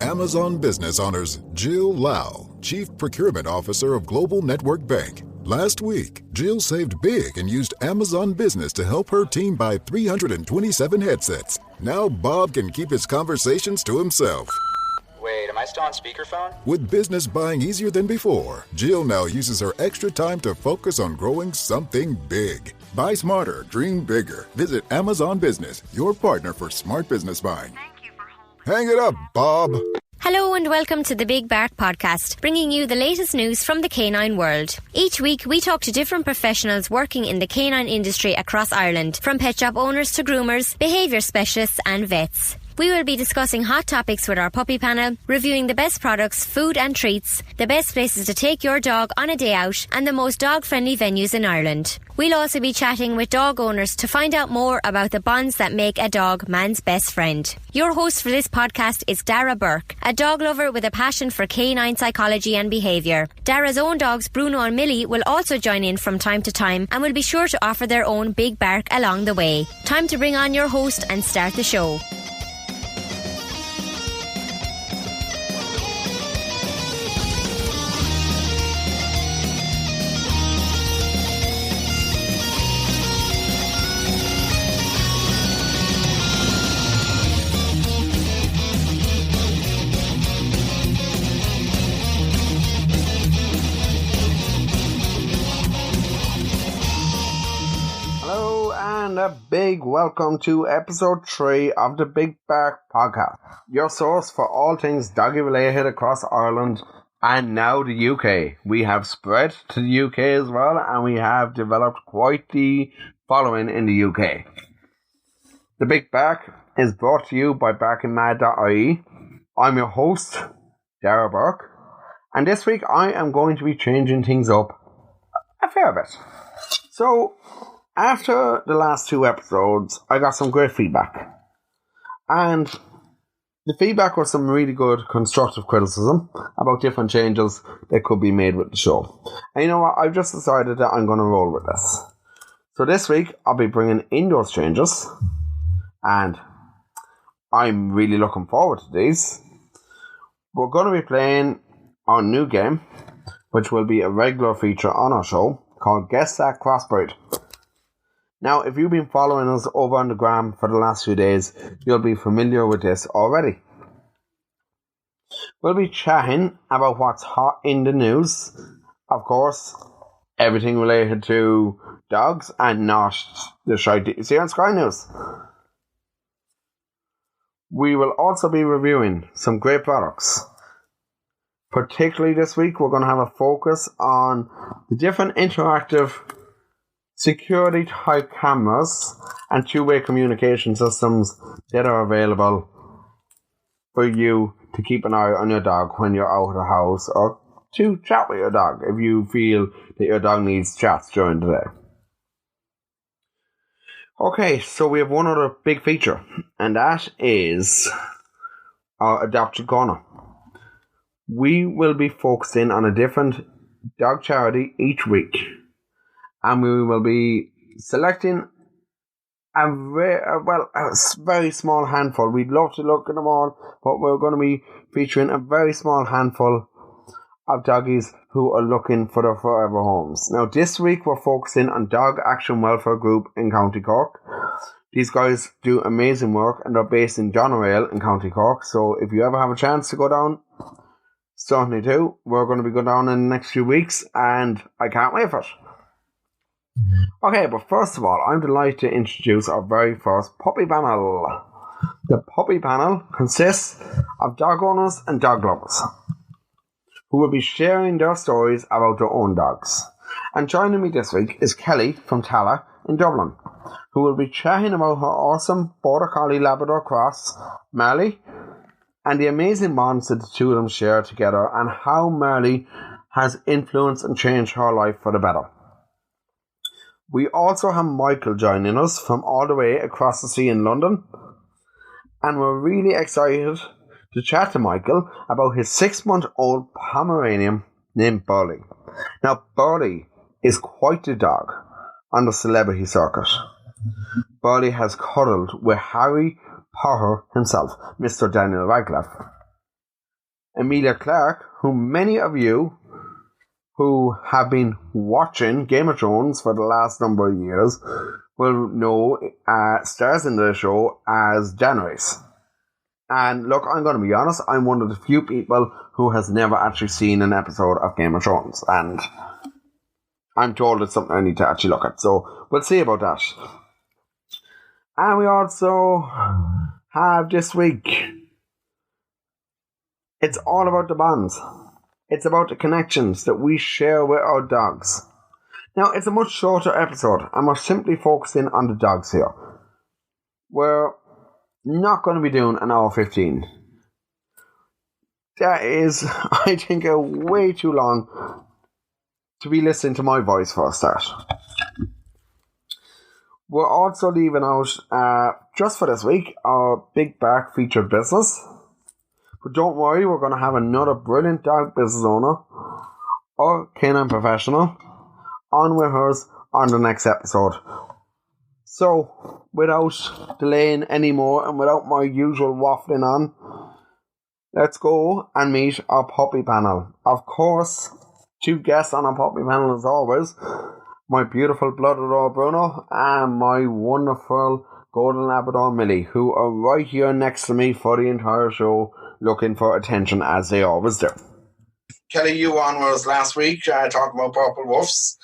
Amazon Business honors Jill Lau, Chief Procurement Officer of Global Network Bank. Last week, Jill saved big and used Amazon Business to help her team buy 327 headsets. Now Bob can keep his conversations to himself. Wait, am I still on speakerphone? With business buying easier than before, Jill now uses her extra time to focus on growing something big. Buy smarter, dream bigger. Visit Amazon Business, your partner for smart business buying. Thank you for holding. Hang it up, Bob. Hello and welcome to the Big Bark podcast, bringing you the latest news from the canine world. Each week we talk to different professionals working in the canine industry across Ireland, from pet shop owners to groomers, behaviour specialists and vets. We will be discussing hot topics with our puppy panel, reviewing the best products, food and treats, the best places to take your dog on a day out, and the most dog-friendly venues in Ireland. We'll also be chatting with dog owners to find out more about the bonds that make a dog man's best friend. Your host for this podcast is Dara Burke, a dog lover with a passion for canine psychology and behaviour. Dara's own dogs, Bruno and Millie, will also join in from time to time and will be sure to offer their own big bark along the way. Time to bring on your host and start the show. And a big welcome to episode 3 of the Big Bark podcast, your source for all things doggy related across Ireland and now the UK. We have spread to the UK as well, and we have developed quite the following in the UK. The Big Bark is brought to you by barkingmad.ie. I'm your host, Dara Burke, and this week I am going to be changing things up a fair bit. So, after the last 2 episodes, I got some great feedback. And the feedback was some really good constructive criticism about different changes that could be made with the show. And you know what? I've just decided that I'm going to roll with this. So this week, I'll be bringing in those changes. And I'm really looking forward to these. We're going to be playing our new game, which will be a regular feature on our show, called Guess That Crossbreed. Now, if you've been following us over on the gram for the last few days, you'll be familiar with this already. We'll be chatting about what's hot in the news. Of course, everything related to dogs and not the shite that you see on Sky News. We will also be reviewing some great products. Particularly this week, we're going to have a focus on the different interactive security type cameras and two-way communication systems that are available for you to keep an eye on your dog when you're out of the house, or to chat with your dog if you feel that your dog needs chats during the day. Okay, so we have one other big feature, and that is our Adoption Corner. We will be focusing on a different dog charity each week. And we will be selecting a very small handful. We'd love to look at them all, but we're going to be featuring a very small handful of doggies who are looking for their forever homes. Now, this week we're focusing on Dog Action Welfare Group in County Cork. These guys do amazing work, and they're based in Doneraile in County Cork. So if you ever have a chance to go down, certainly do. We're going to be going down in the next few weeks, and I can't wait for it. Okay, but first of all, I'm delighted to introduce our very first puppy panel. The puppy panel consists of dog owners and dog lovers who will be sharing their stories about their own dogs. And joining me this week is Kelly from Tala in Dublin, who will be chatting about her awesome Border Collie Labrador cross, Marley, and the amazing bonds that the two of them share together, and how Marley has influenced and changed her life for the better. We also have Michael joining us from all the way across the sea in London, and we're really excited to chat to Michael about his 6-month-old Pomeranian named Burly. Now, Burly is quite the dog on the celebrity circuit. Burly has cuddled with Harry Potter himself, Mr. Daniel Radcliffe. Emilia Clarke, who many of you who have been watching Game of Thrones for the last number of years will know stars in the show as Daenerys. And look, I'm going to be honest, I'm one of the few people who has never actually seen an episode of Game of Thrones, and I'm told it's something I need to actually look at, so we'll see about that. And we also have this week, it's all about the bonds. It's about the connections that we share with our dogs. Now, it's a much shorter episode, and we're simply focusing on the dogs here. We're not going to be doing an hour 15. That is, I think, way too long to be listening to my voice for a start. We're also leaving out, just for this week, our Big Bark featured business. But don't worry, we're going to have another brilliant dog business owner or canine professional on with us on the next episode. So, without delaying anymore and without my usual waffling on, let's go and meet our puppy panel. Of course, 2 guests on our puppy panel as always. My beautiful blooded dog Bruno and my wonderful golden Labrador Millie, who are right here next to me for the entire show, looking for attention as they always do. Kelly, you on with us last week talking about purple wolves.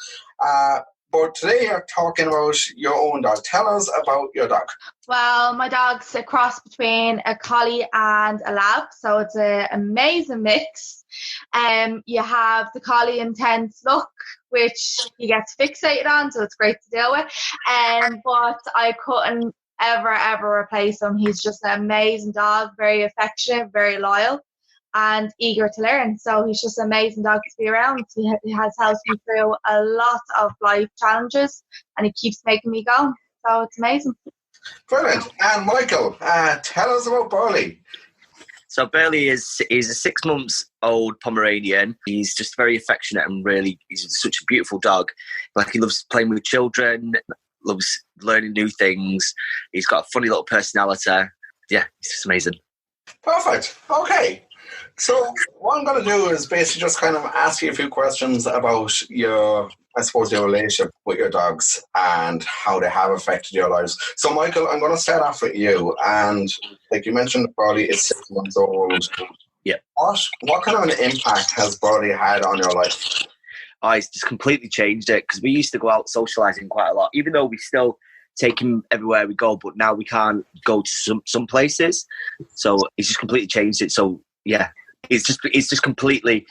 But today you're talking about your own dog. Tell us about your dog. Well, my dog's a cross between a collie and a lab, so it's an amazing mix. You have the collie intense look, which he gets fixated on, so it's great to deal with. But I couldn't ever replace him. He's just an amazing dog, very affectionate, very loyal, and eager to learn. So he's just an amazing dog to be around. He has helped me through a lot of life challenges, and he keeps making me go. So it's amazing. Brilliant. And Michael, tell us about Burly. So Burly is a 6 months old Pomeranian. He's just very affectionate and he's such a beautiful dog. Like, he loves playing with children, loves learning new things. He's got a funny little personality. Yeah, he's just amazing. Perfect. Okay. So what I'm going to do is basically just kind of ask you a few questions about your relationship with your dogs and how they have affected your lives. So Michael, I'm going to start off with you. And like you mentioned, Burly is 6 months old. Yeah. What kind of an impact has Burly had on your life? It's just completely changed it, because we used to go out socialising quite a lot, even though we still take him everywhere we go, but now we can't go to some places. So it's just completely changed it. So yeah, it's just completely,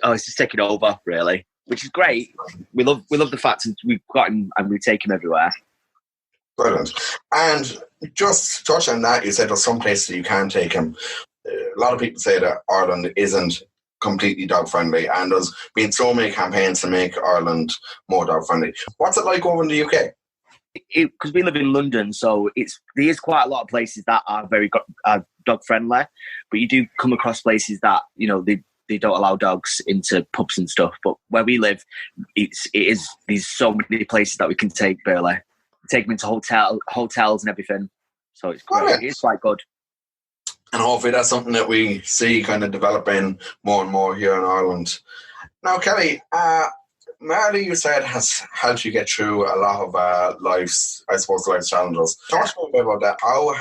it's just taken over, really, which is great. We love the fact that we've got him and we take him everywhere. Brilliant. And just touch on that, you said there's some places you can take him. A lot of people say that Ireland isn't completely dog friendly, and there's been so many campaigns to make Ireland more dog friendly. What's it like over in the UK? Because we live in London, so there is quite a lot of places that are very dog friendly, but you do come across places that, you know, they don't allow dogs into pubs and stuff. But where we live, there's so many places that we can take Burly, take him into hotels and everything. So it's great. It's quite good. And hopefully that's something that we see kind of developing more and more here in Ireland. Now, Kelly, Marley, you said, has helped you get through a lot of life's challenges. Talk to me about that. How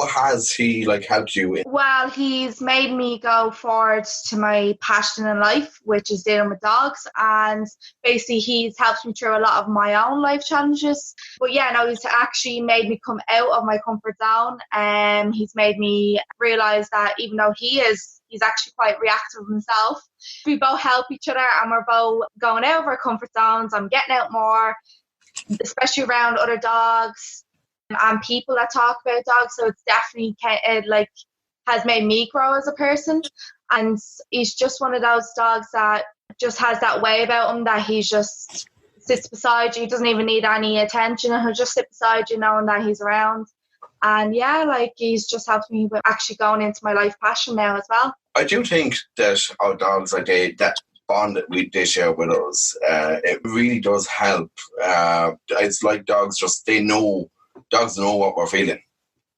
has he helped you? Well, he's made me go forward to my passion in life, which is dealing with dogs, and basically he's helped me through a lot of my own life challenges. But yeah, no, he's actually made me come out of my comfort zone, and he's made me realise that even though he's actually quite reactive himself, we both help each other, and we're both going out of our comfort zones. I'm getting out more, especially around other dogs and people that talk about dogs. So it's definitely has made me grow as a person. And he's just one of those dogs that just has that way about him that he just sits beside you. He doesn't even need any attention. He'll just sit beside you knowing that he's around. And yeah, he's just helped me with actually going into my life passion now as well. I do think that our dogs, that bond that they share with us, it really does help. It's like dogs know what we're feeling.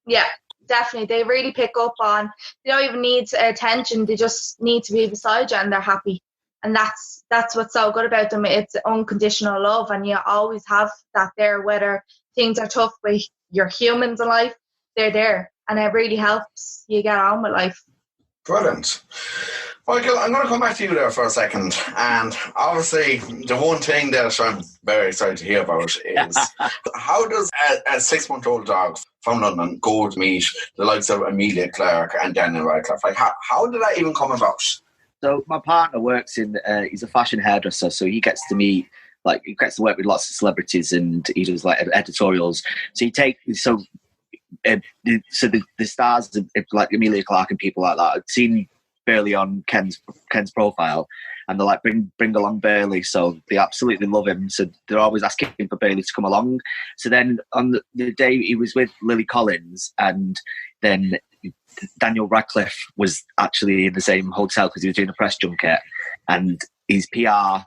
Yeah, definitely. They really pick up on, they don't even need attention. They just need to be beside you and they're happy. And that's what's so good about them. It's unconditional love, and you always have that there, whether things are tough with your humans in life, they're there. And it really helps you get on with life. Brilliant. Michael, I'm going to come back to you there for a second. And obviously, the one thing that I'm very excited to hear about is how does a 6-month-old dog from London go to meet the likes of Emilia Clarke and Daniel Radcliffe? Like, how did that even come about? So my partner works in, he's a fashion hairdresser, so he gets to meet, like, he gets to work with lots of celebrities and he does, like, editorials. So the stars like Emilia Clarke and people like that, I've seen Burly on Ken's profile, and they're like, bring along Burly, so they absolutely love him, so they're always asking for Burly to come along. So then on the day he was with Lillie Collins, and then Daniel Radcliffe was actually in the same hotel because he was doing a press junket, and his PR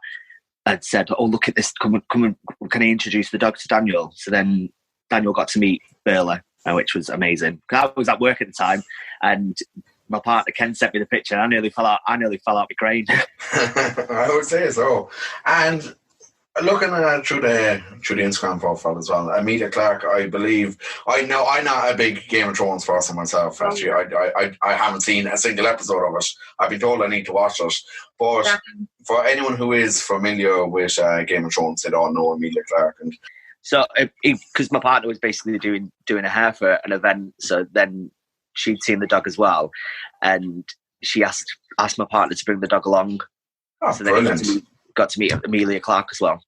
had said, oh, look at this, come and can I introduce the dog to Daniel? So then Daniel got to meet Burly, which was amazing. I was at work at the time, and my partner Ken sent me the picture, and I nearly fell out my crane. I would say so. And looking through the Instagram profile as well, Emilia Clarke, I believe, I'm not a big Game of Thrones person myself. Actually, I haven't seen a single episode of it. I've been told I need to watch it, but for anyone who is familiar with Game of Thrones, they don't know Emilia Clarke. And so, because my partner was basically doing a hair for an event, so then she'd seen the dog as well, and she asked my partner to bring the dog along. Oh, so then he got to meet Emilia Clarke as well.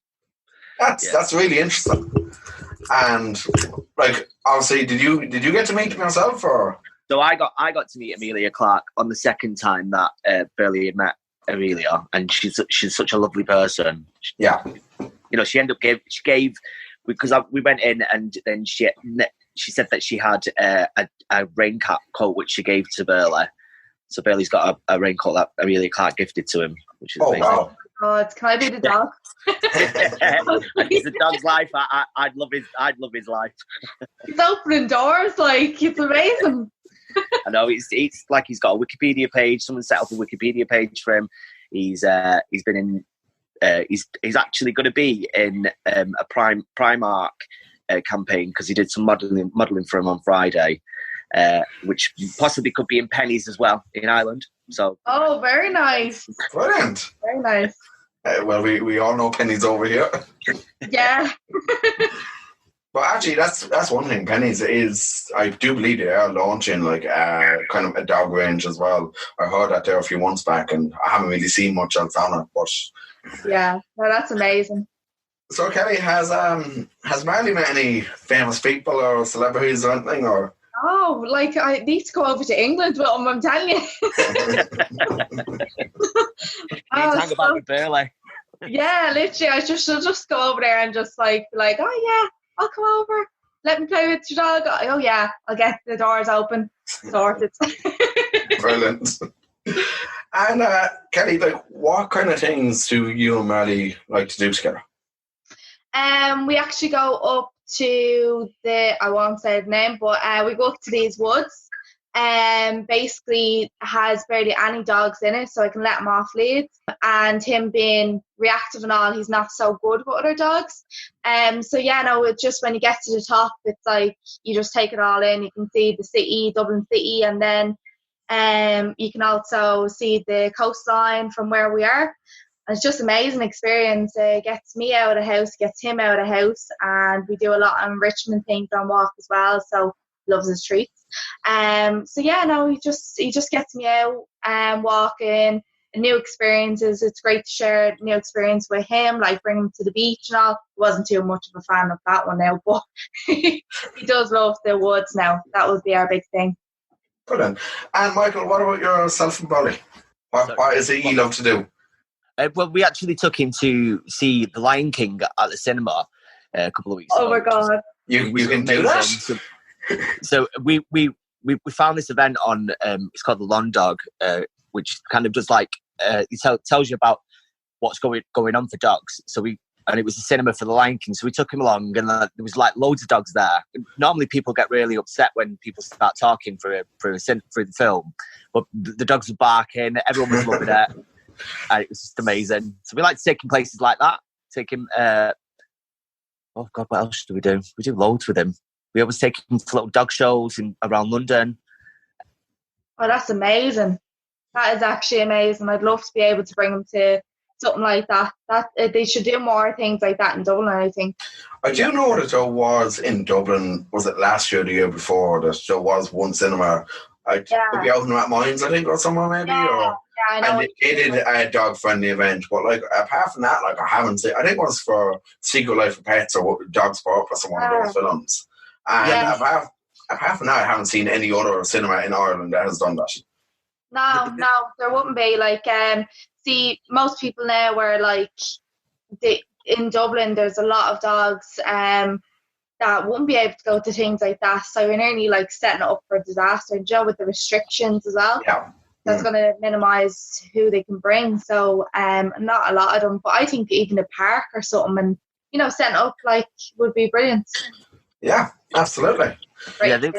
That's really interesting. And like, obviously, did you get to meet them yourself, or? So I got to meet Emilia Clarke on the second time that Burly had met Emilia, and she's such a lovely person. Yeah, you know, she gave because we went in, and then she said that she had a raincoat coat which she gave to Burly. So Burly's got a raincoat that Emilia Clarke gifted to him, which is amazing. Wow. God, can I be the dog? It's a dog's life. I'd love his life. He's opening doors, like, it's amazing. I know, it's like he's got a Wikipedia page. Someone set up a Wikipedia page for him. He's been in. He's actually going to be in a Primark campaign because he did some modelling for him on Friday, which possibly could be in pennies as well in Ireland. So, oh, very nice, brilliant, very nice. Well, we all know pennies over here. Yeah. But actually, that's one thing. Pennies is, I do believe they are launching like kind of a dog range as well. I heard that there a few months back, and I haven't really seen much else on it. But yeah, no, that's amazing. So, Kelly, has Marley met any famous people or celebrities or anything, or? Oh, like, I need to go over to England with him, I'm telling you. Hang about with Burly. Yeah, literally, I should just go over there and just like, oh yeah, I'll come over. Let me play with your dog. Oh yeah, I'll get the doors open. Sorted. Brilliant. And Kelly, like, what kind of things do you and Marley like to do together? We actually go up to I won't say the name, but we go up to these woods. Basically has barely any dogs in it, so I can let him off leads. And him being reactive and all, he's not so good with other dogs. So yeah, no, it's just when you get to the top, it's like you just take it all in. You can see the city, Dublin city, and then you can also see the coastline from where we are. And it's just an amazing experience. It gets me out of the house, gets him out of the house, and we do a lot of enrichment things on walk as well. So loves his treats. So yeah, no, he just gets me out and walking, new experiences. It's great to share a new experience with him, like bring him to the beach and all. Wasn't too much of a fan of that one now, but he does love the woods now. That would be our big thing. Brilliant. And Michael, what about yourself and Burly? What is it you love to do? Well, we actually took him to see The Lion King at the cinema a couple of weeks ago. Oh my God. You can do that? So we found this event on, it's called The Lawn Dog, which kind of does like, it tells you about what's going on for dogs. So we and it was the cinema for the Lion King. So we took him along, and there was like loads of dogs there. Normally, people get really upset when people start talking through the film, but the dogs were barking. Everyone was loving it, and it was just amazing. So we like to take him places like that. Take him. Oh God, what else do? We do loads with him. We always take him to little dog shows around London. Oh, that's amazing. That is actually amazing. I'd love to be able to bring him to something like that. They should do more things like that in Dublin, I think. I do know that there was in Dublin, was it last year or the year before, that there was one cinema. Could be out in Rat Mines, I think, or somewhere maybe. Yeah, I know. And they did a dog-friendly event. But, like, apart from that, like, I haven't seen... I think it was for Secret Life of Pets or Dogs for Purpose or one of those films. And apart from that, I haven't seen any other cinema in Ireland that has done that. No, there wouldn't be. Like, see, most people now are like, in Dublin, there's a lot of dogs that wouldn't be able to go to things like that. So we're nearly like setting it up for disaster, with the restrictions as well. Yeah. That's going to minimise who they can bring. So not a lot of them. But I think even a park or something and, setting up like would be brilliant. Yeah, absolutely. Right. Yeah,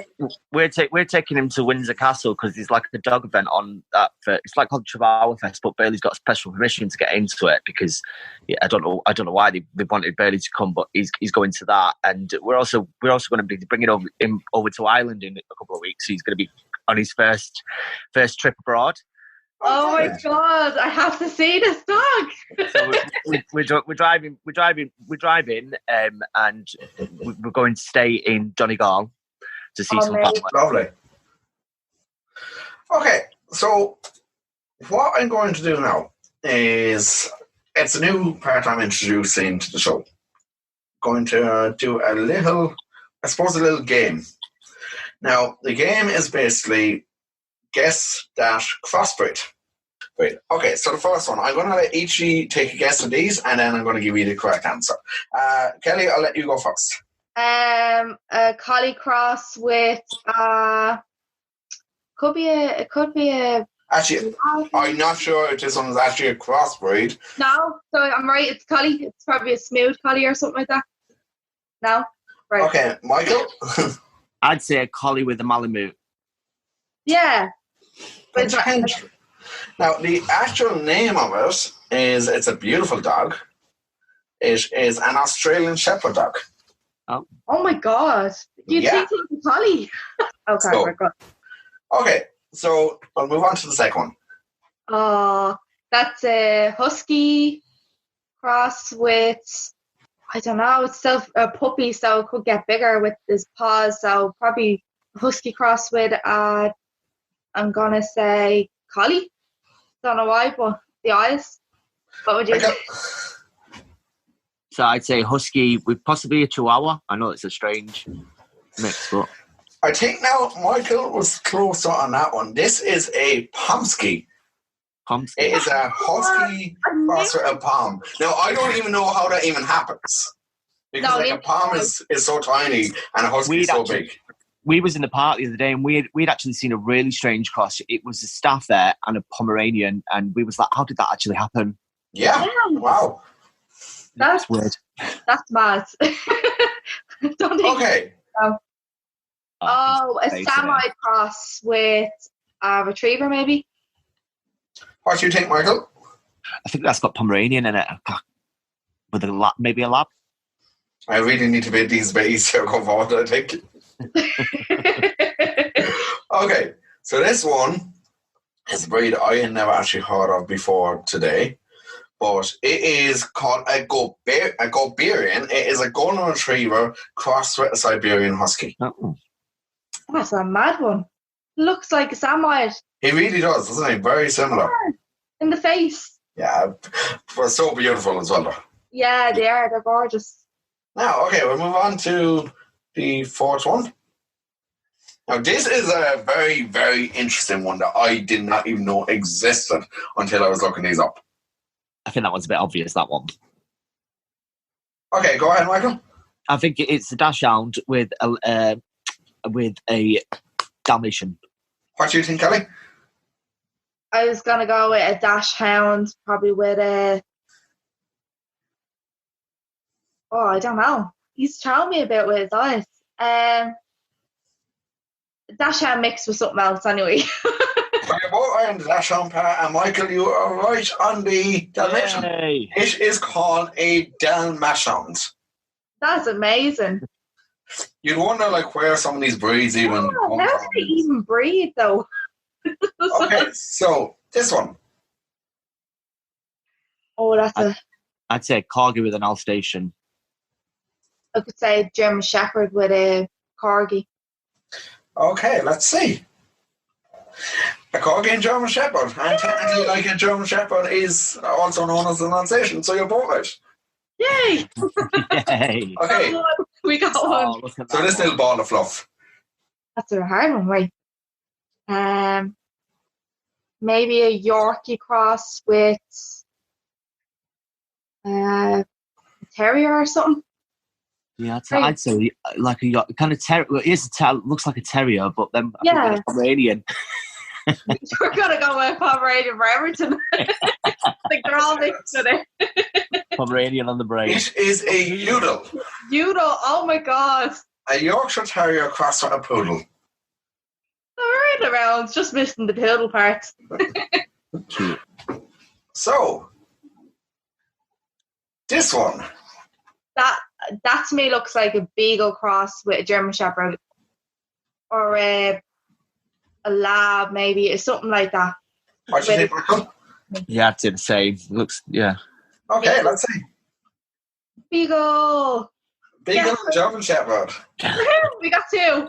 we're taking him to Windsor Castle because there's like a dog event on that. It's like called Chihuahua Fest, but Burly's got special permission to get into it because I don't know why they wanted Burly to come, but he's going to that, and we're also going to be bringing him over to Ireland in a couple of weeks. So he's going to be on his first trip abroad. Oh my God! I have to see this dog. So we're driving, and we're going to stay in Donegal to see some family. Lovely. Okay, so what I'm going to do now is it's a new part I'm introducing to the show. Going to do a little game. Now, the game is basically guess that crossbreed. Wait, okay, so the first one, I'm going to let each of you take a guess of these, and then I'm going to give you the correct answer. Kelly, I'll let you go first. A collie cross with could be a. Actually, I'm not sure if this one is actually a crossbreed. No, so I'm right. It's collie. It's probably a smooth collie or something like that. No, right. Okay, Michael. I'd say a collie with a Malamute. Yeah. Now, the actual name of it is, it's a beautiful dog. It is an Australian Shepherd dog. Oh my God. You'd think it was a collie. Okay, so, we're good. Okay, so we'll move on to the second one. That's a husky cross with, I don't know, it's still a puppy, so it could get bigger with his paws. So probably a husky cross with, I'm going to say collie. Don't know why, but the eyes. What would you say? So I'd say husky with possibly a Chihuahua. I know it's a strange mix, but I think now Michael was closer on that one. This is a Pomsky. It is a husky cross with a pom. Now, I don't even know how that even happens. Because a pom is so tiny and a husky is so big. We was in the park the other day, and we'd actually seen a really strange cross. It was a staff there and a Pomeranian, and we was like, how did that actually happen? Yeah. Wow. That's weird. That's mad. Don't think okay. So. A Samoyed cross with a retriever, maybe. What do you think, Michael? I think that's got Pomeranian in it. With maybe a lab. I really need to make these a bit easier going forward, I think. Okay, so this one is a breed I had never actually heard of before today, but it is called a Goberian. It is a golden retriever crossed with a Siberian husky. Oh. That's a mad one. Looks like a Samoyed. He really does, doesn't he? Very similar. Yeah, in the face. Yeah, but so beautiful as well, though. Yeah, they are. They're gorgeous. Now, okay, we'll move on to the fourth one. Now, this is a very, very interesting one that I did not even know existed until I was looking these up. I think that one's a bit obvious, that one. Okay, go ahead, Michael. I think it's a Dachshund with a Dalmatian. What do you think, Kelly? I was going to go with a Dachshund, probably with a Oh, I don't know. He's telling me about with his eyes. Dachshund mixed with something else anyway. You're both right on the Dachshund part, and Michael, you are right on the Dalmatian. Yay. It is called a Dalmatian. That's amazing. You'd wonder like where some of these breeds even come How do from. they even breed though? Okay, so this one. Oh, that's I'd say Corgi with an Alsatian. I could say German Shepherd with a Corgi. Okay, let's see. A Corgi and German Shepherd, and technically, like a German Shepherd is also known as an Alsatian, so you're both right. Yay! Yay. Okay, We got one. Look at so that this one. little ball of fluff. That's a hard one, right? Maybe a Yorkie cross with terrier or something. Yeah, I'd say like a kind of terrier. Well, it is looks like a terrier, but then I think it's Pomeranian. We're gonna go with Pomeranian for everything. Like they're all mixed today. Pomeranian on the brain. It is a Udall. Udall, oh my god. A Yorkshire Terrier crossed with a poodle. They're right around, just missing the poodle part. Cute. So, this one. That to me looks like a Beagle cross with a German Shepherd. Or a lab, maybe, or something like that. What do you think, Michael? Yeah, I'd say the same. It looks, yeah. Okay, let's see. Beagle! Beagle Yes. and German Shepherd. We got two.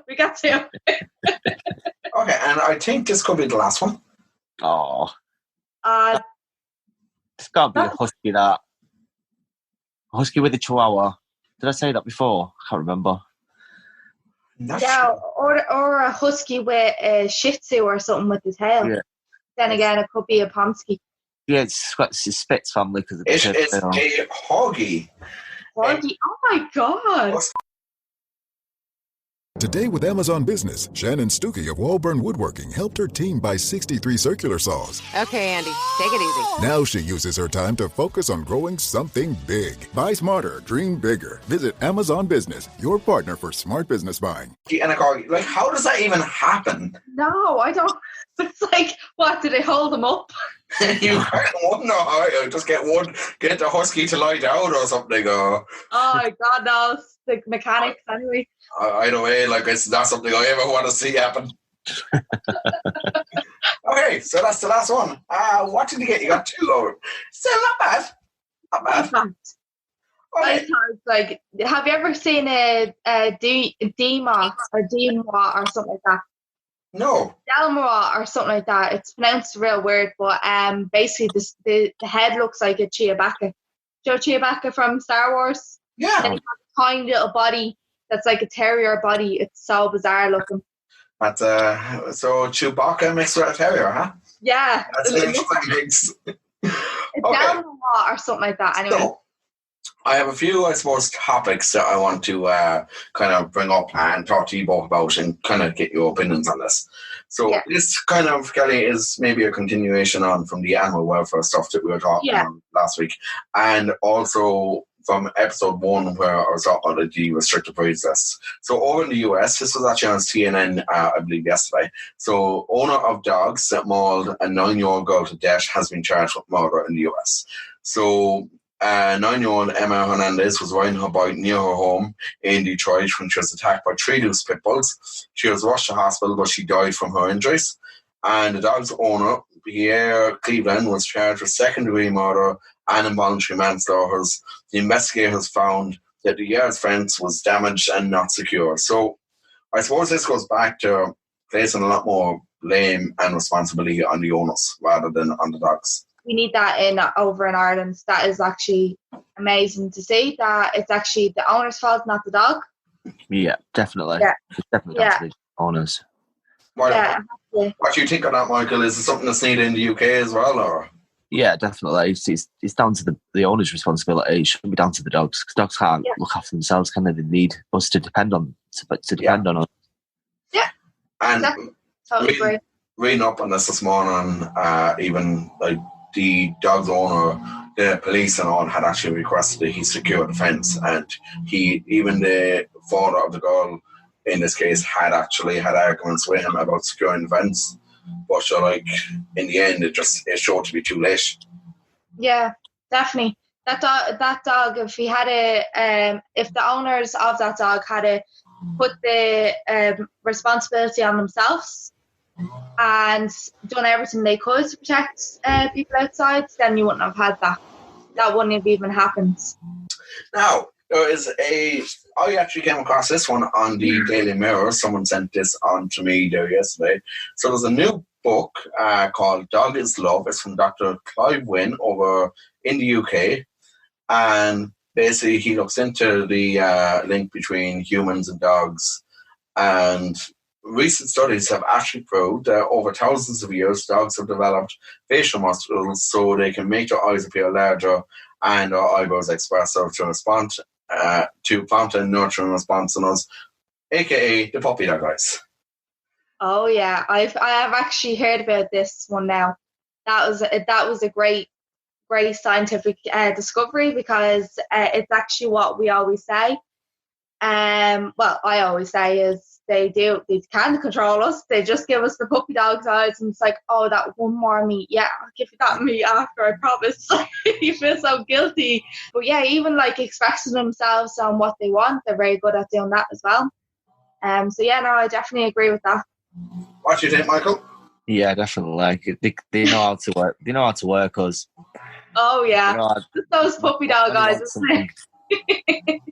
Okay, and I think this could be the last one. Oh, Uh, it's got to be a husky, that. A husky with a chihuahua. Did I say that before? I can't remember. Not yeah, sure. or a husky with a Shih Tzu or something with the tail. Yeah. Then again, it could be a Pomsky. Yeah, it's Spitz family because It is a Hoggy. Corgi. Oh my god! Today with Amazon Business, Shannon Stuckey of Walburn Woodworking helped her team buy 63 circular saws. Okay, Andy, take it easy. Now she uses her time to focus on growing something big. Buy smarter, dream bigger. Visit Amazon Business, your partner for smart business buying. And a Corgi. Like, how does that even happen? No, I don't. It's like, what, did they hold them up? You kind of wonder how you just get the husky to lie down or something. Or, Oh, God knows. The mechanics, anyway. either way, like, it's not something I ever want to see happen. Okay, so that's the last one. What did you get? You got two over. Still not bad. Not bad. In fact, I Okay. thought, like, have you ever seen a Dima or Dima or something like that? No. Delmora or something like that. It's pronounced real weird, but basically the head looks like a Chewbacca. Do you know Chewbacca from Star Wars? And Yeah. he has a tiny little body that's like a terrier body. It's so bizarre looking. But, so Chewbacca mixed with a terrier, huh? Yeah. That's It's interesting mix. Delmora or something like that. Anyway. So, I have a few, I suppose, topics that I want to kind of bring up and talk to you both about and kind of get your opinions on this. So Yeah. this kind of, Kelly, is maybe a continuation on from the animal welfare stuff that we were talking about last week. And also from episode 1 where I was talking about the restricted breeds list. So over in the US, this was actually on CNN, I believe, yesterday. So owner of dogs that mauled a 9-year-old girl to death has been charged with murder in the US. So 9-year-old Emma Hernandez was riding her bike near her home in Detroit when she was attacked by 3 loose pit bulls. She was rushed to hospital, but she died from her injuries. And the dog's owner, Pierre Cleveland, was charged with second-degree murder and involuntary manslaughter. The investigators found that the yard's fence was damaged and not secure. So I suppose this goes back to placing a lot more blame and responsibility on the owners rather than on the dogs. We need that over in Ireland. That is actually amazing to see that it's actually the owner's fault, not the dog. Yeah, definitely. Yeah. It's definitely down to the owners. What Yeah. do you think of that, Michael? Is it something that's needed in the UK as well? Or? Yeah, definitely. It's down to the owner's responsibility. It shouldn't be down to the dogs because dogs can't look after themselves, can they? They need us to depend on on us. Yeah. And Totally agree. reading up on this morning, even like the dog's owner the police and all had actually requested that he secure the fence, and even the father of the girl in this case had actually had arguments with him about securing the fence. But in the end, it showed to be too late. Yeah, definitely. That dog, if he had if the owners of that dog had put the responsibility on themselves and done everything they could to protect people outside, then you wouldn't have had that. That wouldn't have even happened. Now, there is I actually came across this one on the Daily Mirror. Someone sent this on to me there yesterday. So there's a new book called Dog is Love. It's from Dr. Clive over in the UK. And basically he looks into the link between humans and dogs. And recent studies have actually proved that over thousands of years, dogs have developed facial muscles so they can make their eyes appear larger and our eyebrows expressive to respond to prompt and nurturing response in us, aka the puppy dog eyes. Oh yeah, I have actually heard about this one now. That was a great scientific discovery, because it's actually what we always say. Well, I always say is they can control us. They just give us the puppy dog's eyes, and it's like, oh, that one more meat. Yeah, I'll give you that meat after, I promise. You feel so guilty. But yeah, even expressing themselves on what they want, they're very good at doing that as well. So yeah, no, I definitely agree with that. What do you think, Michael? Yeah, definitely. They know how to work. They know how to work us. Oh yeah, those puppy dog eyes.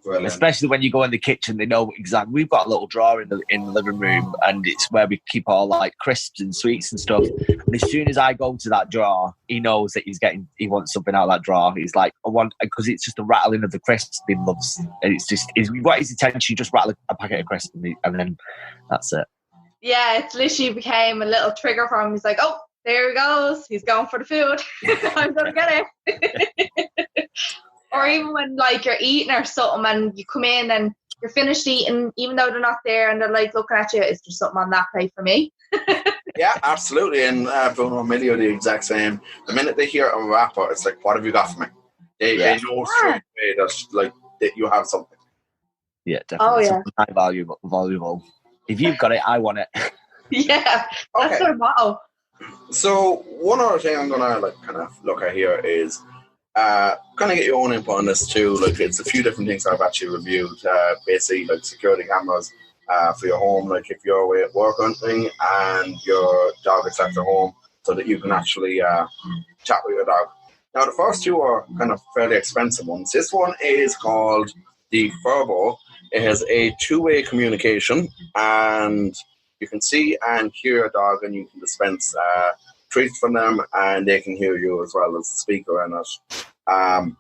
Especially when you go in the kitchen, they know exactly. We've got a little drawer in the living room, and it's where we keep all crisps and sweets and stuff. And as soon as I go to that drawer, he knows that he wants something out of that drawer. He's like, I want, because it's just the rattling of the crisps he loves, and we've got his attention. You just rattle a packet of crisps, and then that's it. Yeah, it literally became a little trigger for him. He's like, oh, there he goes. He's going for the food. I'm gonna get it. Or even when you're eating or something and you come in and you're finished eating, even though they're not there, and they're looking at you, is there something on that plate for me? Yeah, absolutely. And Bruno and Emilia are the exact same. The minute they hear a rapper, it's like, what have you got for me? They know straight away that you have something. Yeah, definitely. Oh, yeah. Something high valuable. If you've got it, I want it. Yeah, that's their motto. So one other thing I'm gonna kind of look at here is kind of get your own input on this too. It's a few different things I've actually reviewed. Basically, security cameras for your home. If you're away at work hunting and your dog is at your home, so that you can actually chat with your dog. Now, the first two are kind of fairly expensive ones. This one is called the Furbo. It has a two-way communication, and you can see and hear your dog, and you can dispense treats from them, and they can hear you as well as the speaker in it.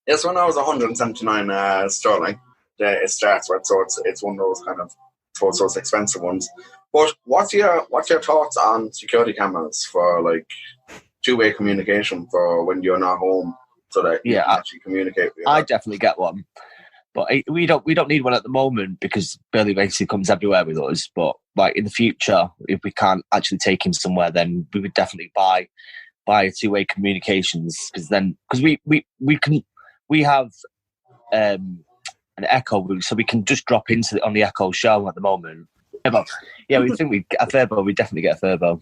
This one now is 179 sterling. It starts with, so it's one of those kind of those expensive ones. But what's your thoughts on security cameras for two-way communication for when you're not home, so that you can actually communicate with you? I definitely get one. But we don't need one at the moment because Burly basically comes everywhere with us. But in the future, if we can't actually take him somewhere, then we would definitely buy a two-way communications, because we have an Echo, so we can just drop into on the Echo show at the moment. But yeah, we think we get a Furbo. We definitely get a Furbo.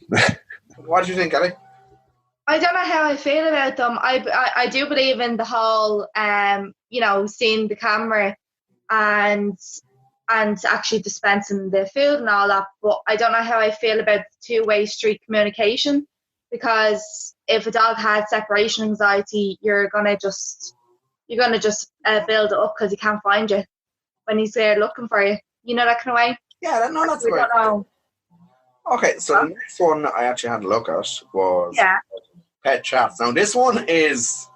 What do you think, Ellie? I don't know how I feel about them. I do believe in the whole, seeing the camera and actually dispensing the food and all that. But I don't know how I feel about the two-way street communication, because if a dog had separation anxiety, you're gonna just build it up because he can't find you when he's there looking for you. You know, that kind of way. Yeah, that's right. Okay, so the next one I actually had a look at was Pet Chats. Now, this one is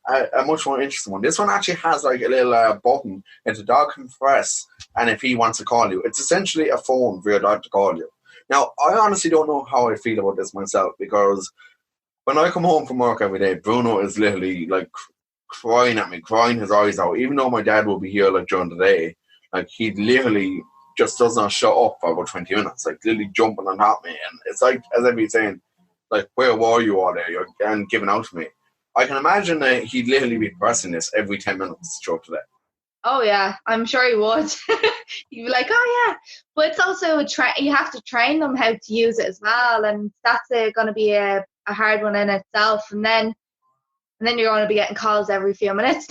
a much more interesting one. This one actually has a little button that the dog can press, and if he wants to call you, it's essentially a phone for your dog to call you. Now, I honestly don't know how I feel about this myself, because when I come home from work every day, Bruno is literally crying at me, crying his eyes out, even though my dad will be here during the day. He literally just does not shut up for about 20 minutes, literally jumping on top of me. And it's as if he's saying, where were you all day? You're giving out to me. I can imagine that he'd literally be pressing this every 10 minutes to show up today. Oh yeah, I'm sure he would. He'd be like, oh yeah. But it's also you have to train them how to use it as well, and that's going to be a hard one in itself. And then you're going to be getting calls every few minutes.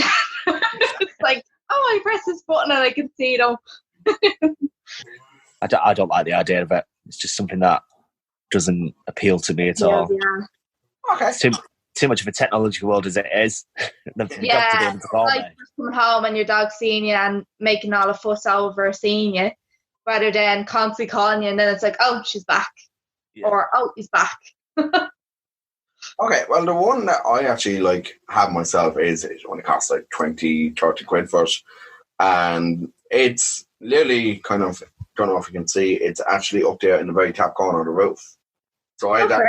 It's like, oh, I press this button and I can see them. I don't like the idea of it. It's just something that doesn't appeal to me at all. Yeah. Okay. It's too much of a technology world as it is. Like just coming home and your dog seeing you and making all a fuss over seeing you, rather than constantly calling you and then it's like, oh, she's back. Yeah. Or, oh, he's back. Okay, well, the one that I actually have myself is it only costs 20-30 quid for it. And it's literally kind of, don't know if you can see, it's actually up there in the very top corner of the roof. So I had that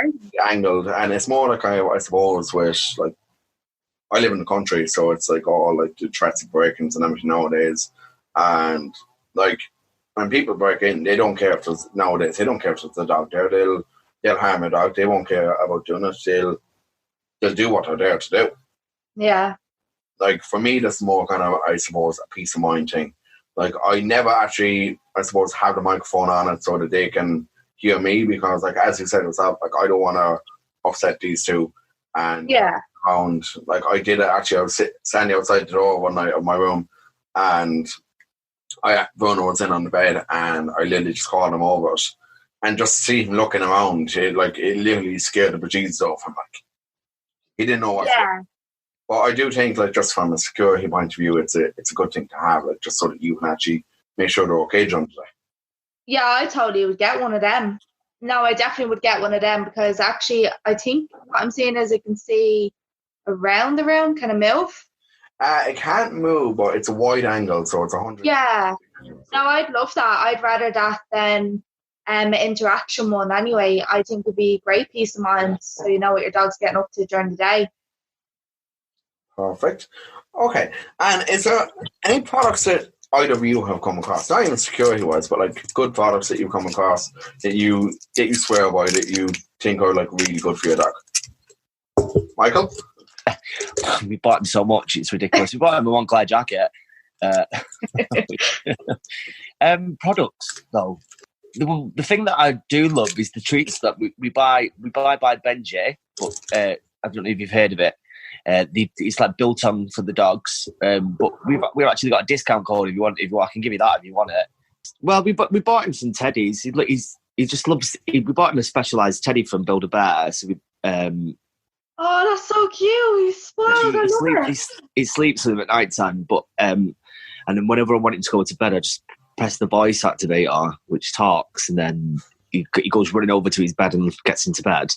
angled, and it's more I suppose, with I live in the country, so it's all the threats of break-ins and everything nowadays. And when people break in, they don't care if it's a dog there. They'll harm a dog. They won't care about doing it. They'll do what they're there to do. Yeah. For me, that's more kind of, I suppose, a peace of mind thing. I never actually, I suppose, have the microphone on it so that they can hear me, because as you said yourself, I don't want to upset these two. And I did it actually. I was standing outside the door one night of my room, and Bruno was in on the bed, and I literally just called him over it, and just see him looking around, it literally scared the bejesus off him. He didn't know what to do. But I do think, just from a security point of view, it's a good thing to have, just so that you can actually make sure they're okay during the day. Yeah, I totally would get one of them. No, I definitely would get one of them, because actually I think what I'm seeing is it can see around the room, kind of move. It can't move, but it's a wide angle, so it's 100. Yeah. No, I'd love that. I'd rather that than interaction one anyway. I think would be great peace of mind, so you know what your dog's getting up to during the day. Perfect. Okay. And is there any products that either of you have come across, not even security-wise, but good products that you come across that you swear by, that you think are really good for your dog? Michael? We bought him so much, it's ridiculous. We bought him a Moncler jacket. Products, though. The thing that I do love is the treats that we buy by Benji, but I don't know if you've heard of it. It's built on for the dogs, but we've actually got a discount code if you want. I can give you that if you want it. Well, we bought him some teddies. He just loves. We bought him a specialised teddy from Build-A-Bear. So we. Oh, that's so cute! He's spoiled. He sleeps with him at night time, but and then whenever I want him to go to bed, I just press the voice activator, which talks, and then he goes running over to his bed and gets into bed.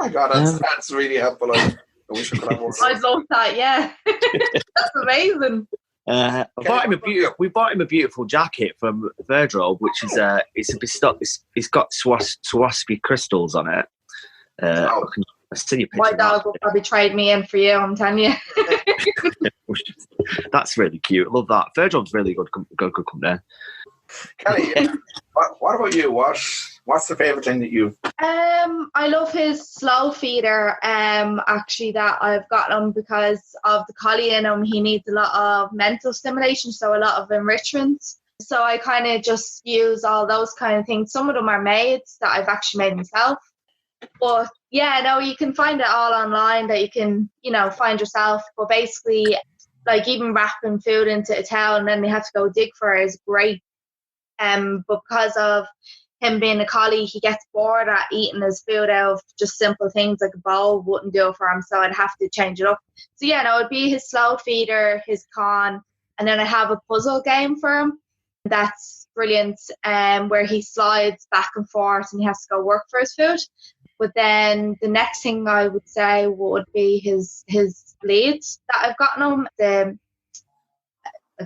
Oh my God, that's really helpful. I wish I could have more. I'd love that. Yeah, that's amazing. We bought him a beautiful jacket from Verdrobe, which is it's a bit stuck. It's got Swarovski crystals on it. I'll send you a picture. My dog will probably trade me in for you, I'm telling you. That's really cute. I love that. Verdrobe's really good company. Kelly, what about you? What's the favourite thing that you've... I love his slow feeder, actually, that I've got him because of the collie in him. He needs a lot of mental stimulation, so a lot of enrichment. So I kind of just use all those kind of things. Some of them are made that I've actually made myself. But yeah, no, you can find it all online that you can, find yourself. But basically, even wrapping food into a towel and then they have to go dig for it is great. But because of him being a collie, he gets bored at eating his food out of just simple things like a bowl wouldn't do it for him, so I'd have to change it up. So yeah, no, it'd be his slow feeder, his con, and then I have a puzzle game for him that's brilliant, where he slides back and forth and he has to go work for his food. But then the next thing I would say would be his leads that I've gotten him.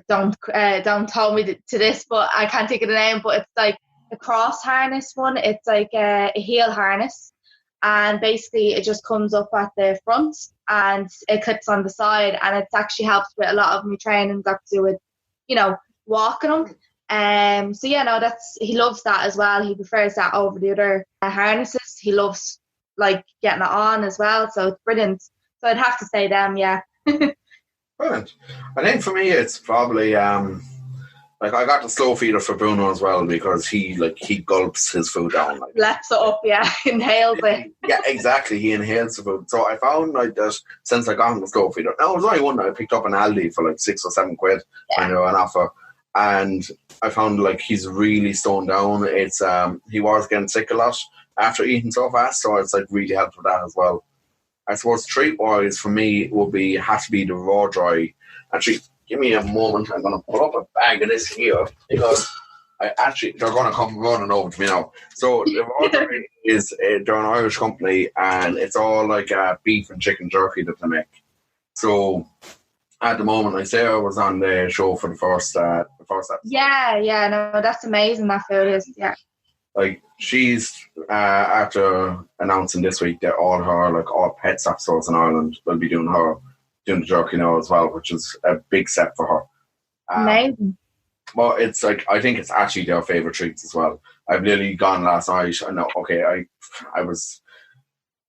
Don't hold me to this, but I can't think of the name, but it's like a cross harness one. It's like a heel harness, and basically it just comes up at the front and it clips on the side, and it actually helps with a lot of my training got to do with walking him. So yeah, no, he loves that as well. He prefers that over the other harnesses. He loves getting it on as well, so it's brilliant. So I'd have to say them, yeah. Brilliant. I think for me, it's probably like I got the slow feeder for Bruno as well because he gulps his food down. Like, Laps it up, yeah, inhales it. Yeah, exactly. He inhales the food. So I found like that since I got him the slow feeder. Now it was only one that I picked up in Aldi for like £6 or £7 when they were on offer, and I found like he's really stoned down. It's he was getting sick a lot after eating so fast, so it's like really helped with that as well. I suppose treat wise for me has to be the raw dry. Actually, give me a moment. I'm going to pull up a bag of this here because they're going to come running over to me now. So the raw dry is they're an Irish company, and it's all like beef and chicken jerky that they make. So at the moment, like Sarah was on the show for the first episode. Yeah, no, that's amazing. That food is, yeah. Like she's after announcing this week that all pet stock stores in Ireland will be doing the jerky now as well, which is a big step for her. Amazing. Well, it's like I think it's actually their favourite treats as well. I've literally gone last night. I know. Okay, I was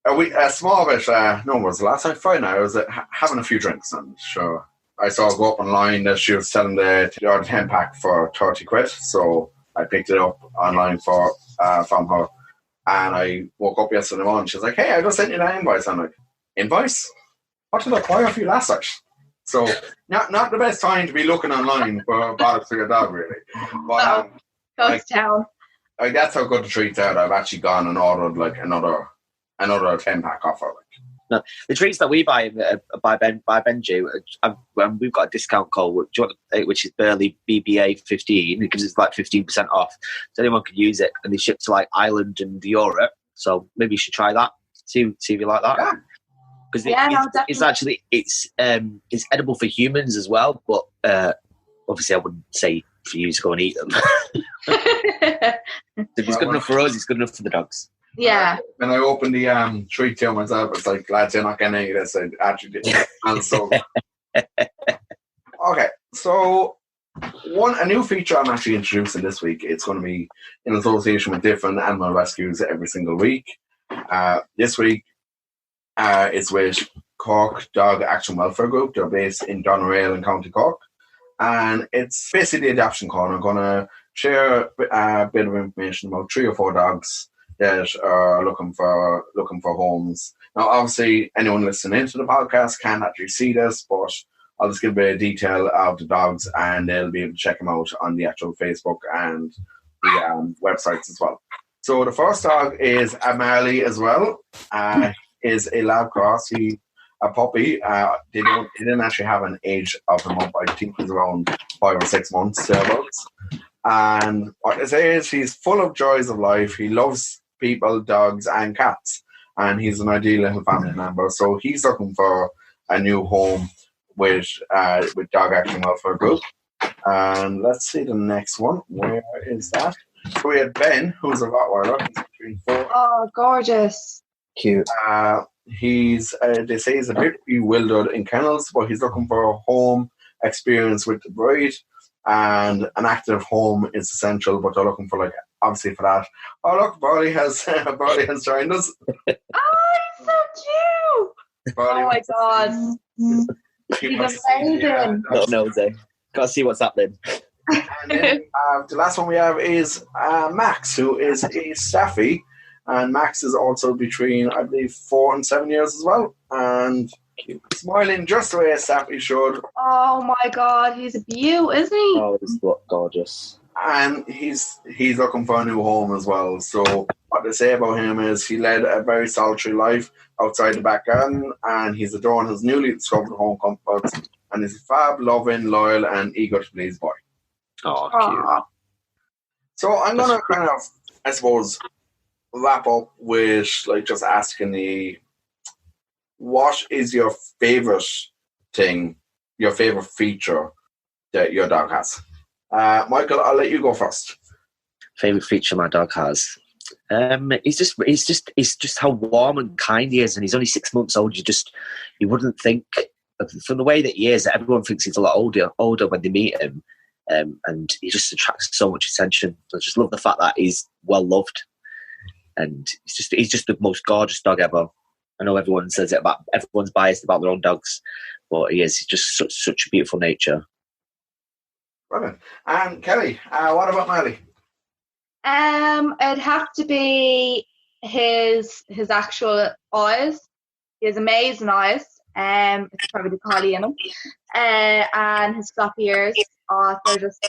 a small bit. No, it was last night Friday night. I was having a few drinks, and sure, I saw her go up online that she was selling the 10-pack for £30. So I picked it up online from her, and I woke up yesterday morning. She was like, "Hey, I just sent you that invoice." I'm like, "Invoice? What did I buy off you last night?" So not the best time to be looking online for products for your dog, really. But town. Like that's how good the treats are. I've actually gone and ordered like another 10-pack off her. No, the treats that we buy by Benji, we've got a discount code which is Burly BBA 15. It gives us like 15% off, so anyone can use it, and they ship to like Ireland and Europe. So maybe you should try that. See if you like that. Yeah. Because it's edible for humans as well, but obviously I wouldn't say for you to go and eat them. If it's good enough for us, it's good enough for the dogs. Yeah. When I opened the treat to myself, it's like, lads, you're not getting any of this. I actually did. And so, okay, so a new feature I'm actually introducing this week. It's going to be in association with different animal rescues every single week. This week, it's with Cork Dog Action Welfare Group. They're based in Doneraile in County Cork, and it's basically the adoption corner. I'm going to share a bit of information about 3 or 4 dogs that are looking for homes. Now, obviously, anyone listening into the podcast can't actually see this, but I'll just give a bit of detail of the dogs, and they'll be able to check them out on the actual Facebook and the websites as well. So the first dog is a Marley as well. Is a lab cross. He a puppy. They didn't actually have an age of him up. I think he's around 5 or 6 months thereabouts. And what they say is he's full of joys of life. He loves people, dogs, and cats, and he's an ideal little family member. So he's looking for a new home with Dog Action Welfare Group. And let's see the next one. Where is that? So we had Ben, who's a Rottweiler. He's between 4. Oh, gorgeous! Cute. He's they say he's a bit bewildered in kennels, but he's looking for a home experience with the breed. And an active home is essential, but they're looking for obviously for that. Oh look, Burly has joined us. Oh, he's so cute! Burly, oh my god, he's amazing. No, gotta see what's happening. And then, the last one we have is Max, who is a Staffy, and Max is also between, I believe, 4 and 7 years as well, and smiling just the way a Staffy should. Oh my god, he's a beaut, isn't he? Oh, he's gorgeous. And he's looking for a new home as well. So what they say about him is he led a very solitary life outside the back garden, and he's adoring his newly discovered home comforts, and he's a fab, loving, loyal, and eager to please boy. Oh, cute. So I'm going to kind of, I suppose, wrap up with just asking what is your favorite thing, your favorite feature that your dog has? Michael, I'll let you go first. Favorite feature my dog has? It's just how warm and kind he is, and he's only 6 months old. You wouldn't think from the way that he is that everyone thinks he's a lot older when they meet him, and he just attracts so much attention. I just love the fact that he's well loved, and he's just the most gorgeous dog ever. I know everyone's biased about their own dogs, but he's just such a beautiful nature. Brilliant. And Kelly, what about Marley? It'd have to be his actual eyes. He has amazing eyes. It's probably the collie in him. And his floppy ears. They're just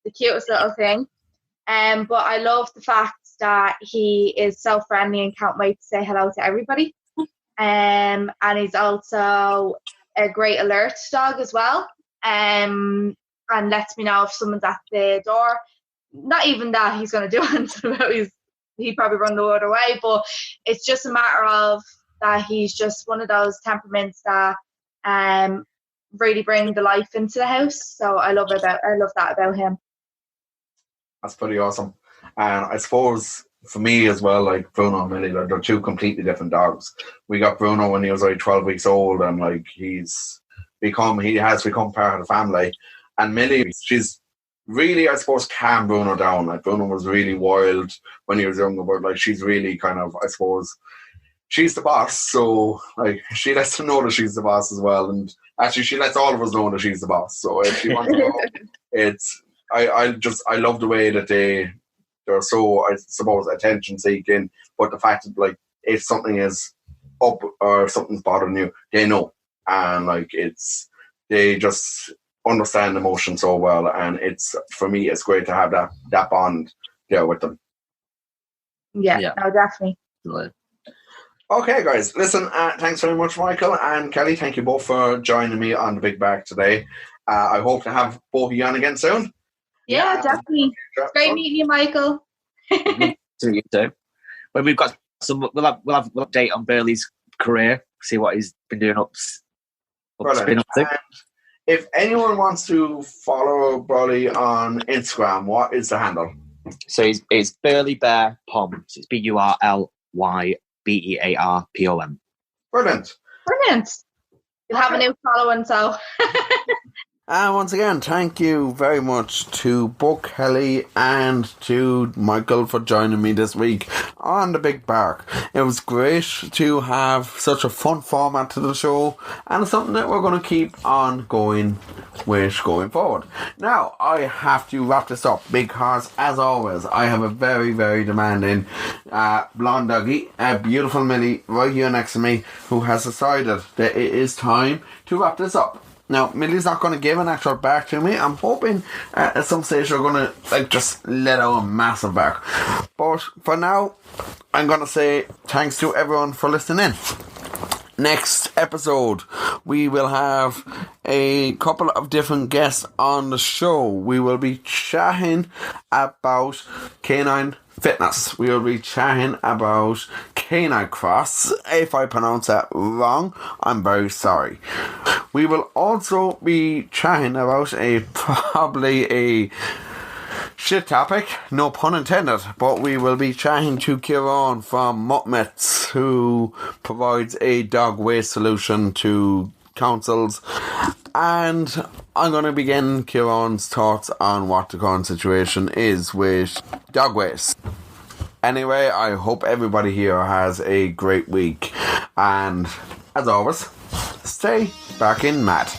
the cutest little thing. But I love the fact that he is so friendly and can't wait to say hello to everybody. And he's also a great alert dog as well. And lets me know if someone's at the door. Not even that he's going to do anything about it. He'd probably run the other way, but it's just a matter of that he's just one of those temperaments that really bring the life into the house. So I love that about him. That's pretty awesome. And I suppose for me as well, like Bruno and Millie, they're two completely different dogs. We got Bruno when he was like 12 weeks old, and like he has become part of the family. And Millie, she's really, I suppose, calmed Bruno down. Like Bruno was really wild when he was younger, but like she's really kind of, I suppose, she's the boss. So like she lets him know that she's the boss as well, and actually she lets all of us know that she's the boss. So if she wants to go, I love the way that they're so, I suppose, attention seeking. But the fact that like if something is up or something's bothering you, they know, and like they just understand emotion so well, and for me it's great to have that bond there with them. Yeah. No, definitely. Okay guys, listen, thanks very much Michael and Kelly. Thank you both for joining me on the Big Bark today. I hope to have both of you on again soon. Yeah, definitely. It's great meeting you, Michael. See you too. When we've got some, we'll update on Burly's career, see what he's been doing up to. If anyone wants to follow Burly on Instagram, what is the handle? So it's Burly Bear Pom. So it's BURLYBEARPOM. Brilliant. You'll have a new following, so. And once again, thank you very much to both Kelly and to Michael for joining me this week on the Big Bark. It was great to have such a fun format to the show, and it's something that we're going to keep on going with going forward. Now, I have to wrap this up because, as always, I have a very, very demanding blonde doggy, a beautiful Millie right here next to me, who has decided that it is time to wrap this up. Now, Millie's not going to give an actual bark to me. I'm hoping at some stage we're going to just let out a massive bark. But for now, I'm going to say thanks to everyone for listening in. Next episode, we will have a couple of different guests on the show. We will be chatting about canine fitness. We will be chatting about canine cross. If I pronounce that wrong, I'm very sorry. We will also be chatting about probably a shit topic, no pun intended, but we will be chatting to Kieran from Muttmets, who provides a dog waste solution to councils, and I'm going to begin Kieran's thoughts on what the current situation is with dog waste. Anyway, I hope everybody here has a great week, and as always, stay back in mat.